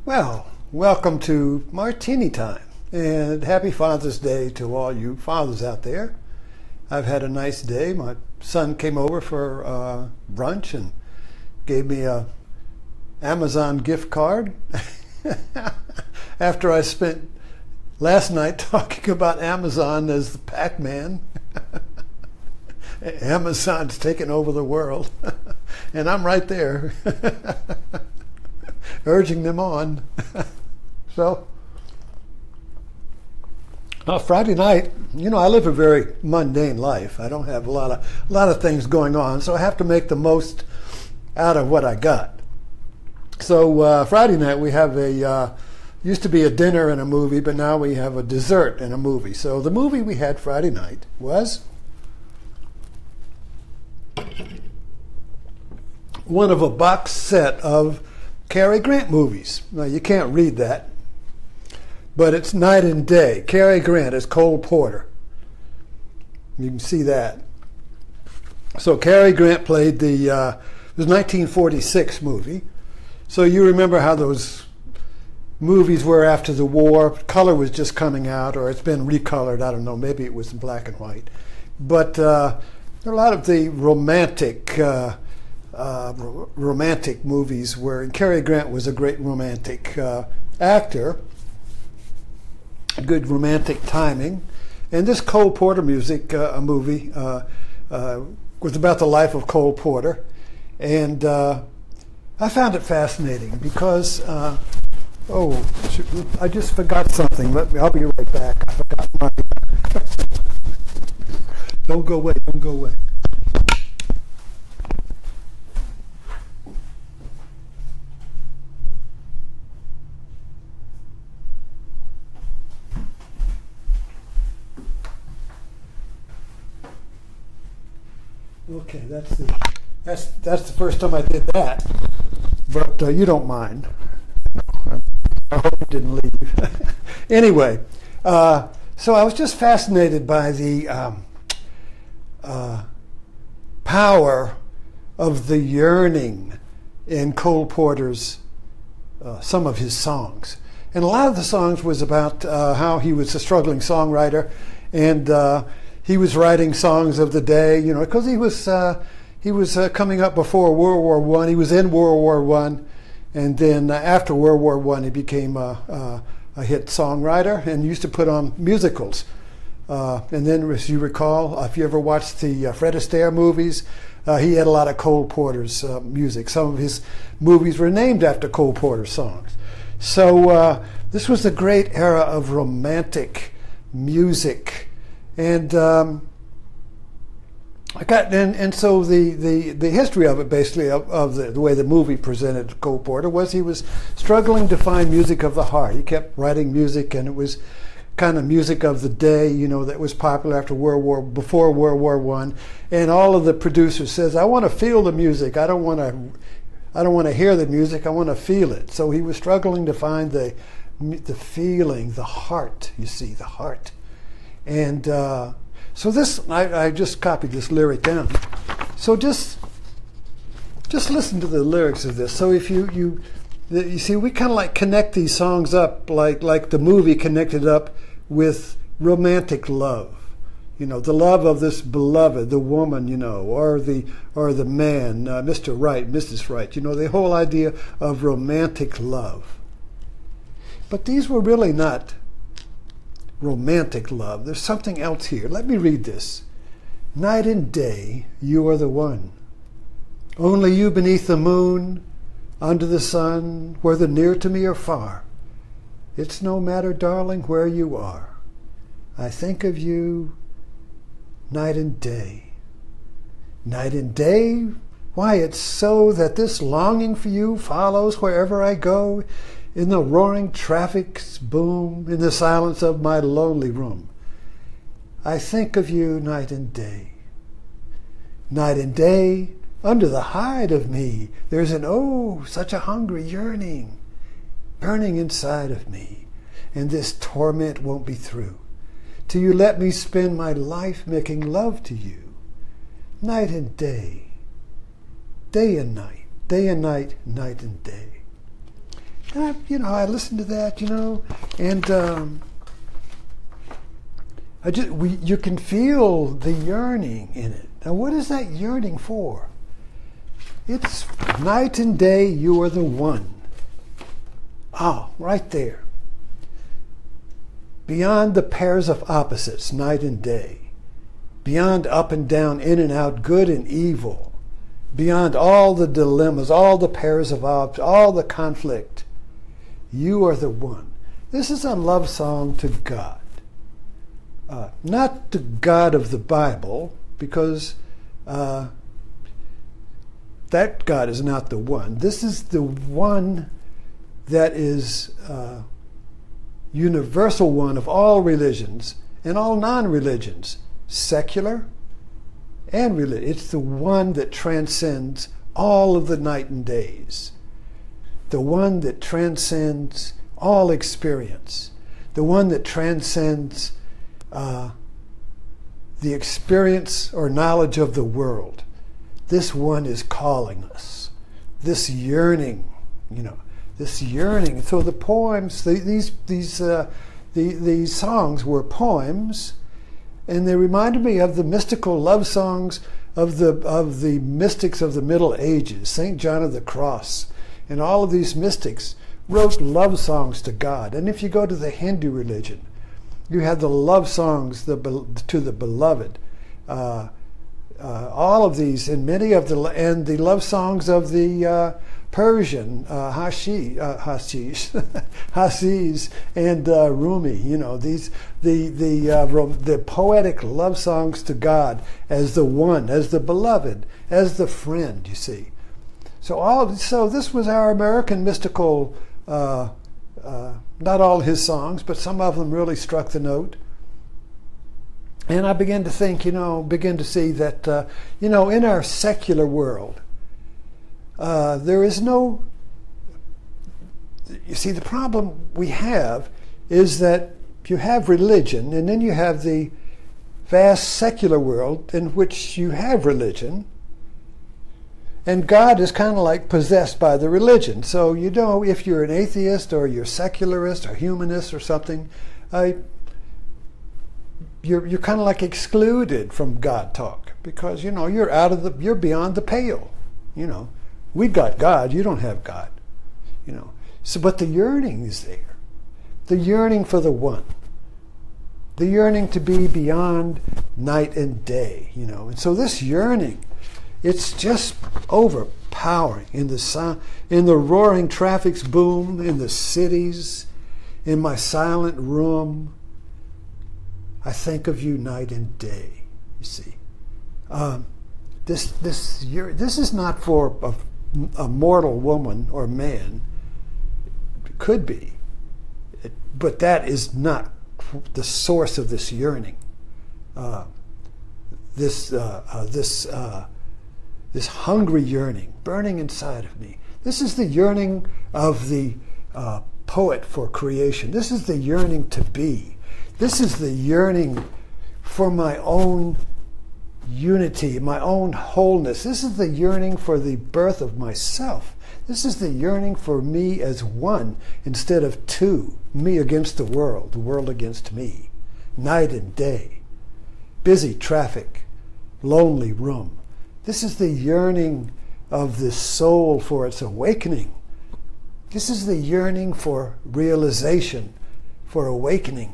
Well, welcome to Martini Time, and happy Father's Day to all you fathers out there. I've had a nice day. My son came over for brunch and gave me a Amazon gift card after I spent last night talking about Amazon as the Pac-Man. Amazon's taking over the world, and I'm right there urging them on. So Friday night, I live a very mundane life. I don't have a lot of things going on, so I have to make the most out of what I got. So Friday night we have used to be a dinner and a movie, but now we have a dessert and a movie. So the movie we had Friday night was one of a box set of Cary Grant movies. Now, you can't read that, but it's Night and Day. Cary Grant as Cole Porter. You can see that. So Cary Grant played the 1946 movie. So you remember how those movies were after the war. Color was just coming out, or it's been recolored. I don't know. Maybe it was in black and white. But there are a lot of the romantic movies where Cary Grant was a great romantic actor, good romantic timing. And this Cole Porter movie was about the life of Cole Porter. And I found it fascinating because, I just forgot something. I'll be right back. I forgot my... Don't go away, don't go away. Okay, that's the first time I did that, but you don't mind. I hope you didn't leave. Anyway, so I was just fascinated by the power of the yearning in Cole Porter's some of his songs, and a lot of the songs was about how he was a struggling songwriter, and he was writing songs of the day, because he was coming up before World War I. He was in World War I, and then after World War I, he became a hit songwriter and used to put on musicals. And then, as you recall, if you ever watched the Fred Astaire movies, he had a lot of Cole Porter's music. Some of his movies were named after Cole Porter songs. So this was a great era of romantic music. And so the history of it, basically, of the way the movie presented Cole Porter, was he was struggling to find music of the heart. He kept writing music, and it was kind of music of the day, that was popular before World War I. And all of the producers says, I want to feel the music. I don't want to hear the music. I want to feel it. So he was struggling to find the feeling, the heart. You see, the heart. And so this, I just copied this lyric down. So just listen to the lyrics of this. So if you see, we kind of like connect these songs up like the movie connected up with romantic love. The love of this beloved, the woman, or the man, Mr. Right, Mrs. Right. The whole idea of romantic love. But these were really not romantic love. There's something else here. Let me read this. Night and day, you are the one. Only you beneath the moon, under the sun, whether near to me or far. It's no matter, darling, where you are. I think of you night and day. Night and day, why, it's so that this longing for you follows wherever I go. In the roaring traffic's boom, in the silence of my lonely room, I think of you night and day. Night and day, under the hide of me, there's such a hungry yearning, burning inside of me, and this torment won't be through, till you let me spend my life making love to you. Night and day and night, night and day. And I listened to that, and you can feel the yearning in it. Now, what is that yearning for? It's night and day, you are the one. Oh, right there. Beyond the pairs of opposites, night and day. Beyond up and down, in and out, good and evil. Beyond all the dilemmas, all the pairs of opposites, all the conflict. You are the one. This is a love song to God. Not the God of the Bible, because that God is not the one. This is the one that is universal one of all religions and all non-religions, secular and religious. It's the one that transcends all of the night and days. The one that transcends all experience. The one that transcends the experience or knowledge of the world. This one is calling us. This yearning, this yearning. So the poems, these songs were poems, and they reminded me of the mystical love songs of the mystics of the Middle Ages, St. John of the Cross, and all of these mystics wrote love songs to God. And if you go to the Hindu religion, you have the love songs to the beloved. All of these, and many of the love songs of the Persian Hashish and Rumi. These the poetic love songs to God as the one, as the beloved, as the friend. You see, so this was our American mystical. Not all his songs, but some of them really struck the note. And I began to think, begin to see that, in our secular world, there is no. You see, the problem we have is that you have religion, and then you have the vast secular world in which you have religion, and God is kind of like possessed by the religion. So, if you're an atheist or you're secularist or humanist or something, you're kind of like excluded from God talk, because you're beyond the pale. We got God, you don't have God. So, but the yearning is there, the yearning for the one, the yearning to be beyond night and day. And so this yearning, it's just overpowering in the sound, in the roaring traffic's boom, in the cities, in my silent room. I think of you night and day. You see, this is not for a mortal woman or man. It could be, but that is not the source of this yearning. This hungry yearning burning inside of me. This is the yearning of the poet for creation. This is the yearning to be. This is the yearning for my own unity, my own wholeness. This is the yearning for the birth of myself. This is the yearning for me as one instead of two, me against the world against me, night and day, busy traffic, lonely room. This is the yearning of the soul for its awakening. This is the yearning for realization, for awakening.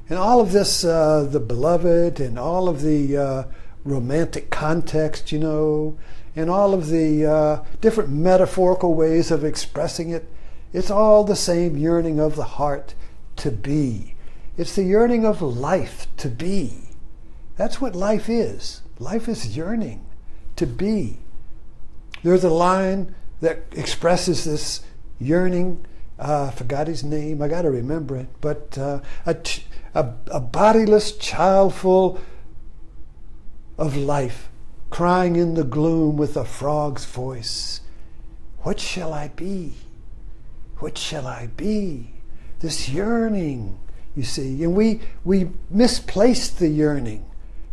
And all of this, the beloved, and all of the romantic context, and all of the different metaphorical ways of expressing it, it's all the same yearning of the heart to be. It's the yearning of life to be. That's what life is. Life is yearning to be. There's a line that expresses this yearning. I forgot his name. I got to remember it. But a bodiless child full of life, crying in the gloom with a frog's voice, "What shall I be? What shall I be?" This yearning, you see. And we misplace the yearning.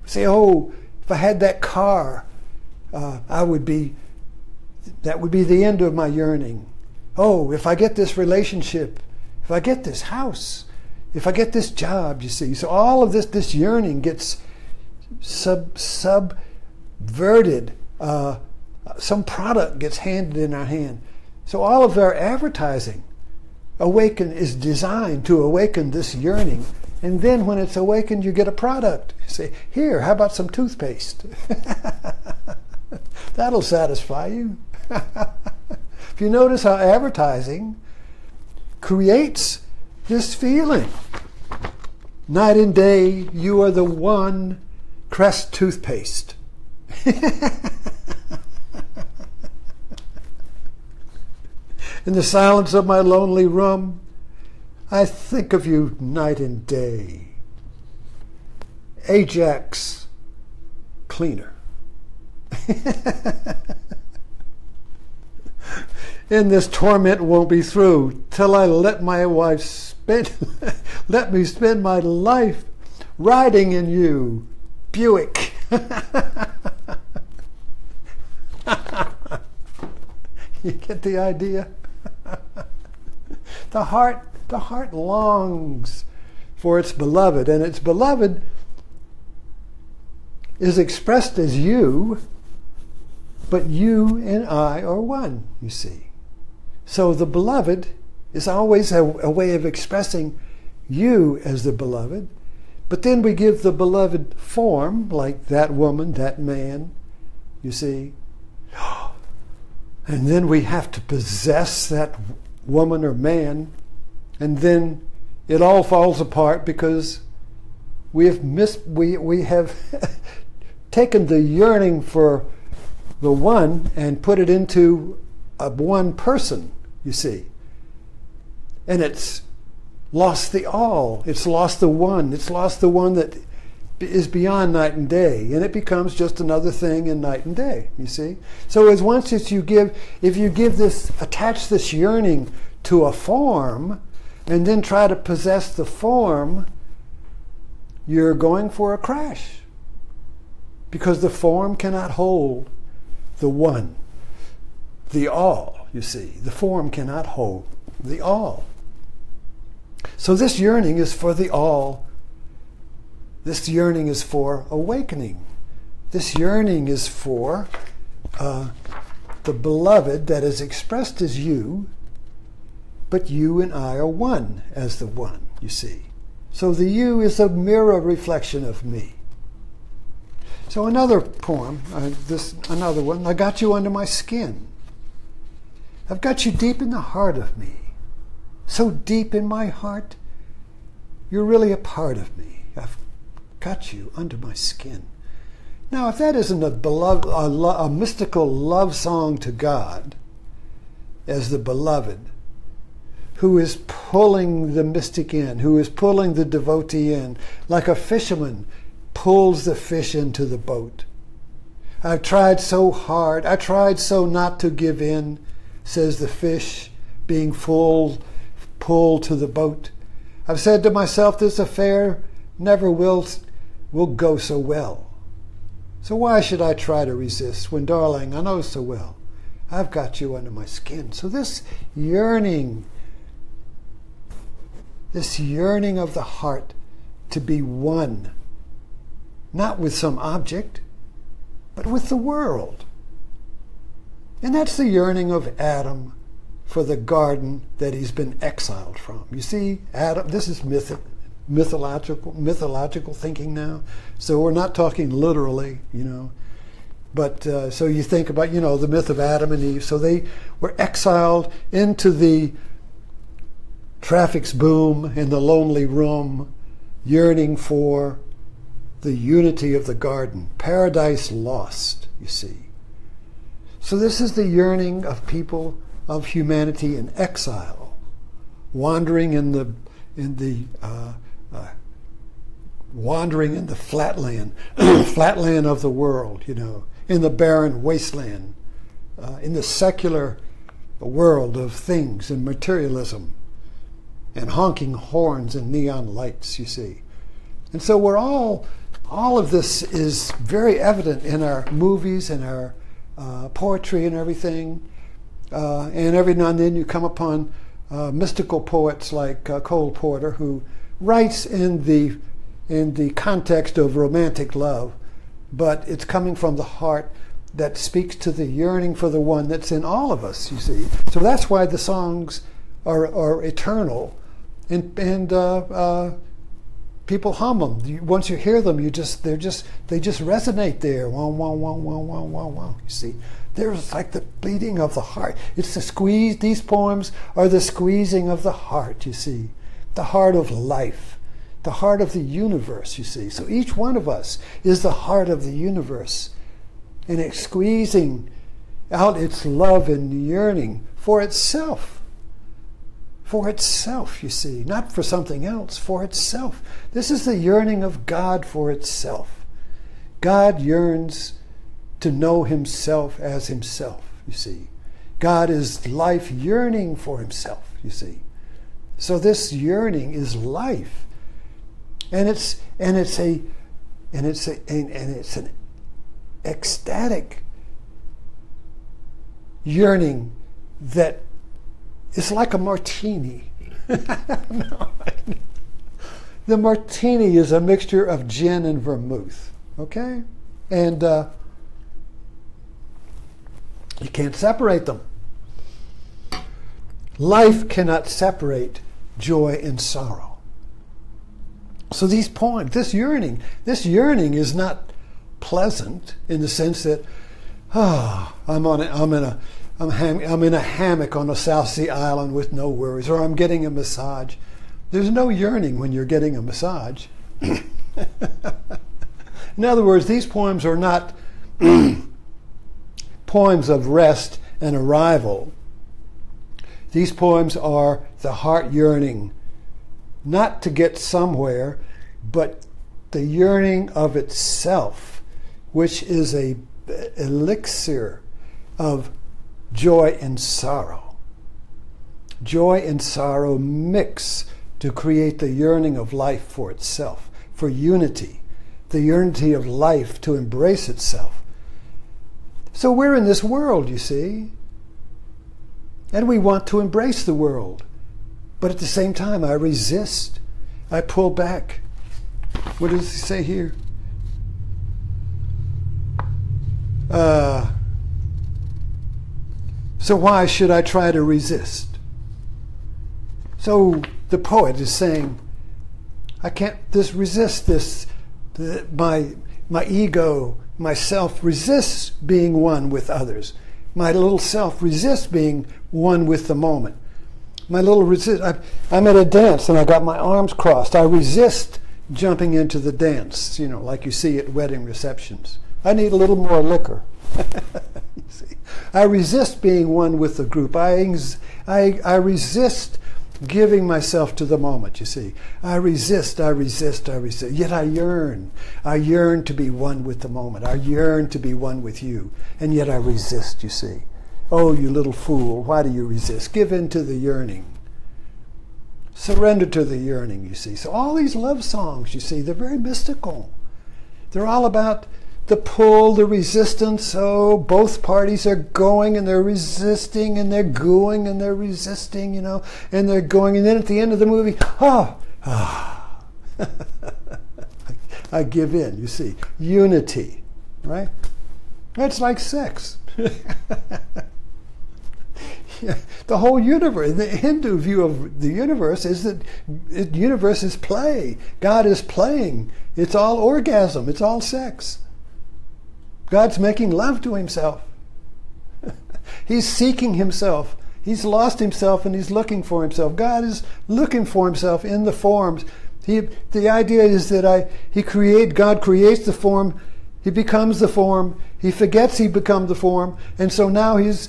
We say, "Oh, if I had that car, that would be the end of my yearning." Oh, if I get this relationship, if I get this house, if I get this job, you see. So all of this yearning gets subverted. Some product gets handed in our hand. So all of our advertising is designed to awaken this yearning. And then when it's awakened, you get a product. You say, here, how about some toothpaste? That'll satisfy you. If you notice how advertising creates this feeling. Night and day, you are the one. Crest toothpaste. In the silence of my lonely room, I think of you night and day. Ajax cleaner. And this torment won't be through till I let my wife let me spend my life riding in you, Buick. You get the idea? The heart longs for its beloved, and its beloved is expressed as you, but you and I are one, you see. So the beloved is always a way of expressing you as the beloved, but then we give the beloved form, like that woman, that man, you see. And then we have to possess that woman or man, and then it all falls apart because we have taken the yearning for the one and put it into a one person, you see. And it's lost the all. It's lost the one. It's lost the one that is beyond night and day, and it becomes just another thing in night and day, you see. So as once if you attach this yearning to a form and then try to possess the form, you're going for a crash, because the form cannot hold the one, the all, you see. The form cannot hold the all. So this yearning is for the all. This yearning is for awakening. This yearning is for the beloved that is expressed as you, but you and I are one as the one, you see. So the you is a mirror reflection of me. So another poem, another one, I got you under my skin. I've got you deep in the heart of me. So deep in my heart, you're really a part of me. I've got you under my skin. Now, if that isn't a mystical love song to God, as the beloved, who is pulling the mystic in, who is pulling the devotee in, like a fisherman pulls the fish into the boat. I've tried so hard, I tried so not to give in, says the fish, being pulled to the boat. I've said to myself, this affair never will go so well. So why should I try to resist when, darling, I know so well I've got you under my skin. So this yearning of the heart to be one, not with some object, but with the world. And that's the yearning of Adam for the garden that he's been exiled from. You see, Adam, this is mythological thinking now. So we're not talking literally, But so you think about, the myth of Adam and Eve. So they were exiled into the traffic's boom in the lonely room, yearning for the unity of the garden. Paradise lost, you see. So this is the yearning of people, of humanity in exile, wandering in the flatland, flatland of the world, in the barren wasteland, in the secular world of things and materialism and honking horns and neon lights, you see. And so we're all of this is very evident in our movies and our poetry and everything. And every now and then you come upon mystical poets like Cole Porter, who writes in the context of romantic love, but it's coming from the heart that speaks to the yearning for the one that's in all of us, you see. So that's why the songs are eternal, and people hum them. Once you hear them, they just resonate there. Wow, wow, wow, wow, wow, wow, wow. You see, there's like the beating of the heart. It's the squeeze. These poems are the squeezing of the heart. You see, the heart of life, the heart of the universe. You see, so each one of us is the heart of the universe, and it's squeezing out its love and yearning for itself. For itself, you see, not for something else, for itself. This is the yearning of God for itself. God yearns to know himself as himself, you see. God is life yearning for himself, you see. So this yearning is life. And it's an ecstatic yearning that is like a martini. No. The martini is a mixture of gin and vermouth, okay? And you can't separate them. Life cannot separate joy and sorrow. So these poems, this yearning is not pleasant in the sense that, I'm in a hammock on a South Sea island with no worries, or I'm getting a massage. There's no yearning when you're getting a massage. In other words, these poems are not poems of rest and arrival. These poems are the heart yearning, not to get somewhere, but the yearning of itself, which is a elixir of joy and sorrow. Joy and sorrow mix to create the yearning of life for itself, for unity, the unity of life to embrace itself. So we're in this world, you see, and we want to embrace the world. But at the same time, I resist. I pull back. What does he say here? So why should I try to resist? So the poet is saying, I can't resist this. My ego, myself resists being one with others. My little self resists being one with the moment. I'm at a dance and I got my arms crossed. I resist jumping into the dance, like you see at wedding receptions. I need a little more liquor. You see, I resist being one with the group. I resist giving myself to the moment, you see. I resist. Yet I yearn. I yearn to be one with the moment. I yearn to be one with you. And yet I resist, you see. Oh, you little fool, why do you resist? Give in to the yearning. Surrender to the yearning, you see. So all these love songs, you see, they're very mystical. They're all about the pull, the resistance. Oh, both parties are going and they're resisting and they're going and they're resisting, and they're going. And then at the end of the movie, I give in, you see. Unity, right? It's like sex. The whole universe, the Hindu view of the universe is that the universe is play. God is playing. It's all orgasm. It's all sex. God's making love to himself. He's seeking himself. He's lost himself and he's looking for himself. God is looking for himself in the forms. The idea is that God creates the form. He becomes the form. He forgets he become the form. And so now he's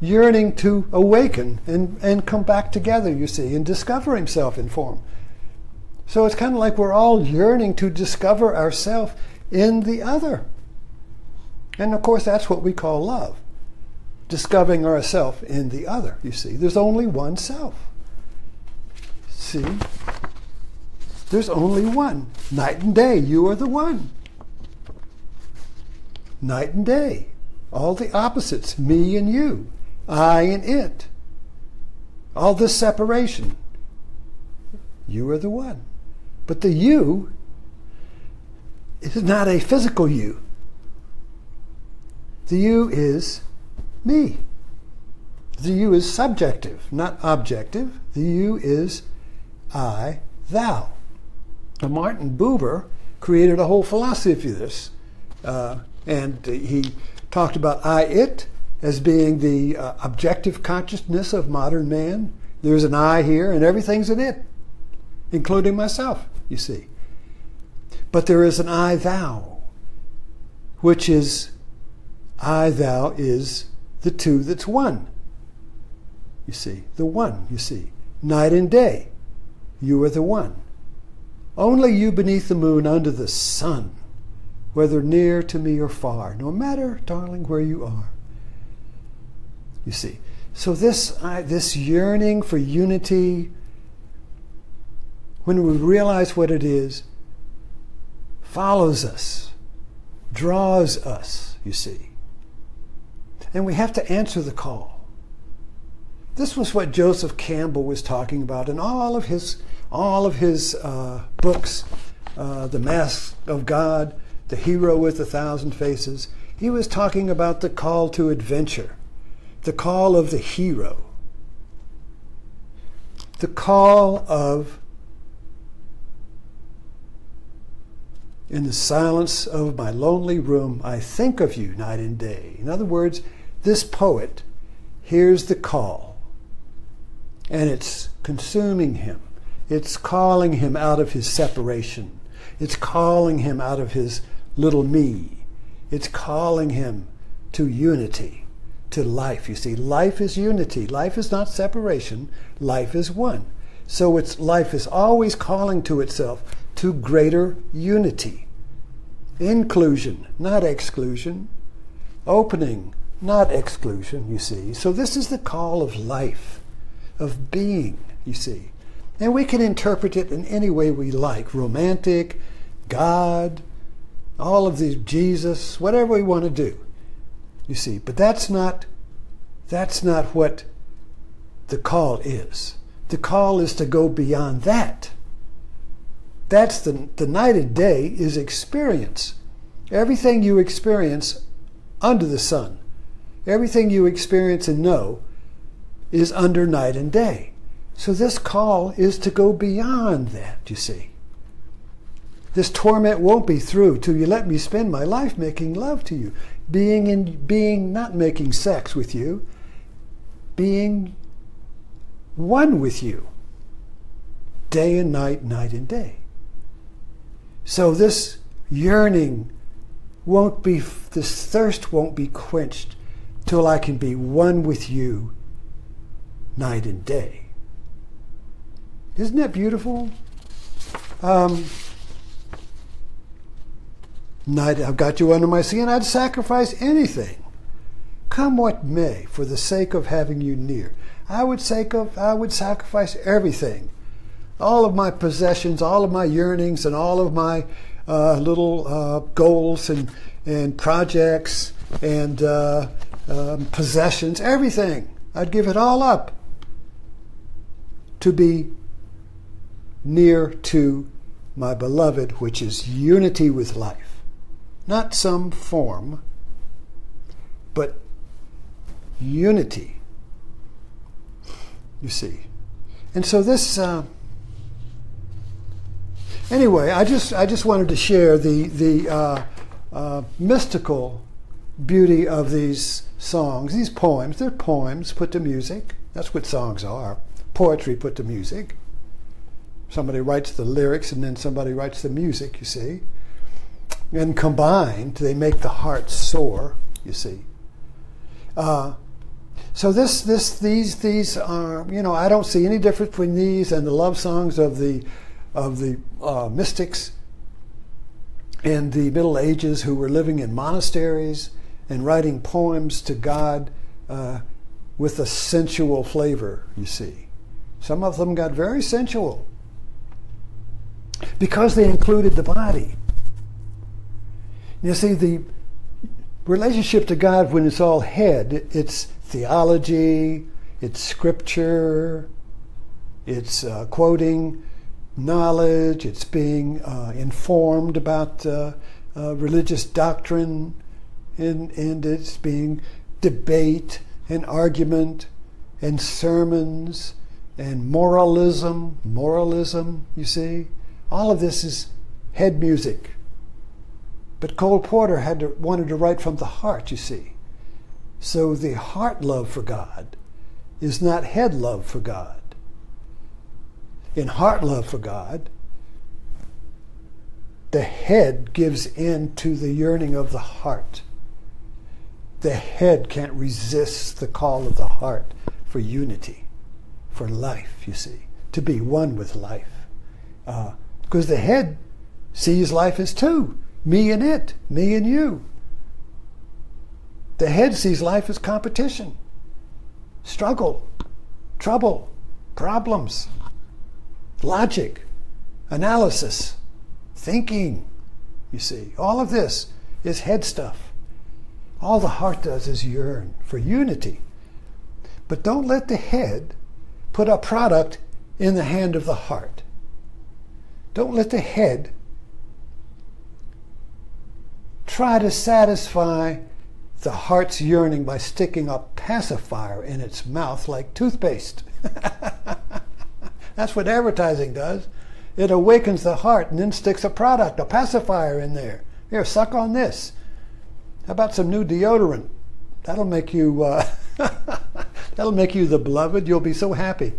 yearning to awaken and come back together, you see, and discover himself in form. So it's kind of like we're all yearning to discover ourselves in the other. And of course, that's what we call love. Discovering ourselves in the other, you see. There's only one self. See? There's only one. Night and day, you are the one. Night and day. All the opposites, me and you. I and it. All this separation. You are the one. But the you is not a physical you. The you is me. The you is subjective, not objective. The you is I, thou. Now, Martin Buber created a whole philosophy of this. And he talked about I, it as being the objective consciousness of modern man. There's an I here, and everything's an it, including myself, you see. But there is an I, thou, which is I, thou is the two that's one. You see, the one, you see. Night and day, you are the one. Only you beneath the moon, under the sun, whether near to me or far, no matter, darling, where you are. You see, so this yearning for unity, when we realize what it is, follows us, draws us, you see. And we have to answer the call. This was what Joseph Campbell was talking about in all of his books, The Mask of God, The Hero with 1,000 Faces. He was talking about the call to adventure, the call of the hero, the call of, in the silence of my lonely room, I think of you night and day. In other words, this poet hears the call, and it's consuming him. It's calling him out of his separation. It's calling him out of his little me. It's calling him to unity, to life. You see, life is unity. Life is not separation. Life is one. So life is always calling to itself to greater unity. Inclusion, not exclusion. Opening, not exclusion, you see. So this is the call of life, of being, you see. And we can interpret it in any way we like. Romantic, God, all of these, Jesus, whatever we want to do. You see, but that's not what the call is. The call is to go beyond that. That's the night and day is experience. Everything you experience under the sun, everything you experience and know is under night and day. So this call is to go beyond that, you see. This torment won't be through till you let me spend my life making love to you. Being not making sex with you, being one with you. Day and night, night and day. So this yearning won't be, this thirst won't be quenched till I can be one with you night and day. Isn't that beautiful? Night, I've got you under my skin. I'd sacrifice anything, come what may, for the sake of having you near. I would sacrifice everything, all of my possessions, all of my yearnings, and all of my little goals and projects and possessions, everything. I'd give it all up to be near to my beloved, which is unity with life. Not some form, but unity. You see. And so this anyway, I just wanted to share the mystical beauty of these songs, these poems. They're poems put to music. That's what songs are. Poetry put to music. Somebody writes the lyrics and then somebody writes the music, you see. And combined, they make the heart soar, you see. So these are, I don't see any difference between these and the love songs of the mystics in the Middle Ages who were living in monasteries and writing poems to God with a sensual flavor, you see. Some of them got very sensual because they included the body. You see, the relationship to God, when it's all head, it's theology, it's scripture, it's quoting knowledge, it's being informed about religious doctrine, and it's being debate and argument and sermons and moralism, you see. All of this is head music. But Cole Porter wanted to write from the heart, you see. So the heart love for God is not head love for God. In heart love for God, the head gives in to the yearning of the heart. The head can't resist the call of the heart for unity, for life, you see, to be one with life. Because the head sees life as two, me and it, me and you. The head sees life as competition, struggle, trouble, problems, logic, analysis, thinking, you see. All of this is head stuff. All the heart does is yearn for unity. But don't let the head put a product in the hand of the heart. Don't let the head try to satisfy the heart's yearning by sticking a pacifier in its mouth like toothpaste. That's what advertising does. It awakens the heart and then sticks a product, a pacifier in there. Here, suck on this. How about some new deodorant? That'll make you that'll make you the beloved. You'll be so happy.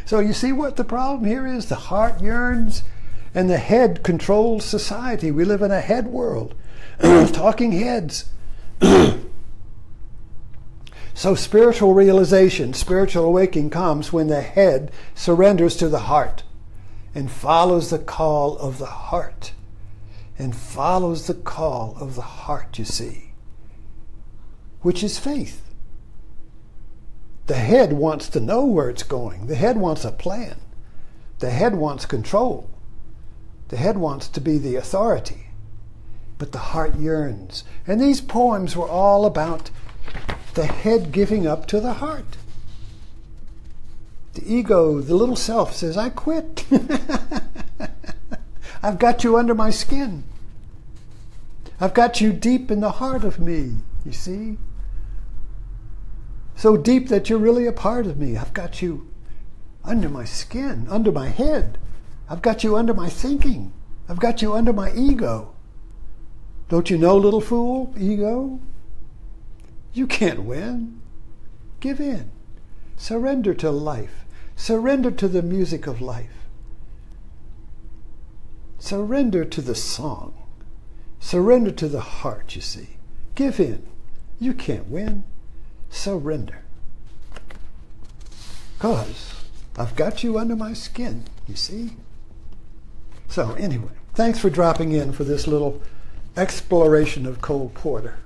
So you see what the problem here is? The heart yearns and the head controls society. We live in a head world. Talking heads. So spiritual realization, spiritual awakening comes when the head surrenders to the heart and follows the call of the heart. And follows the call of the heart, you see, which is faith. The head wants to know where it's going. The head wants a plan. The head wants control. The head wants to be the authority. But the heart yearns. And these poems were all about the head giving up to the heart. The ego, the little self, says, I quit. I've got you under my skin. I've got you deep in the heart of me, you see? So deep that you're really a part of me. I've got you under my skin, under my head. I've got you under my thinking. I've got you under my ego. Don't you know, little fool, ego? You can't win. Give in. Surrender to life. Surrender to the music of life. Surrender to the song. Surrender to the heart, you see. Give in. You can't win. Surrender. Because I've got you under my skin, you see. So anyway, thanks for dropping in for this little exploration of Cole Porter.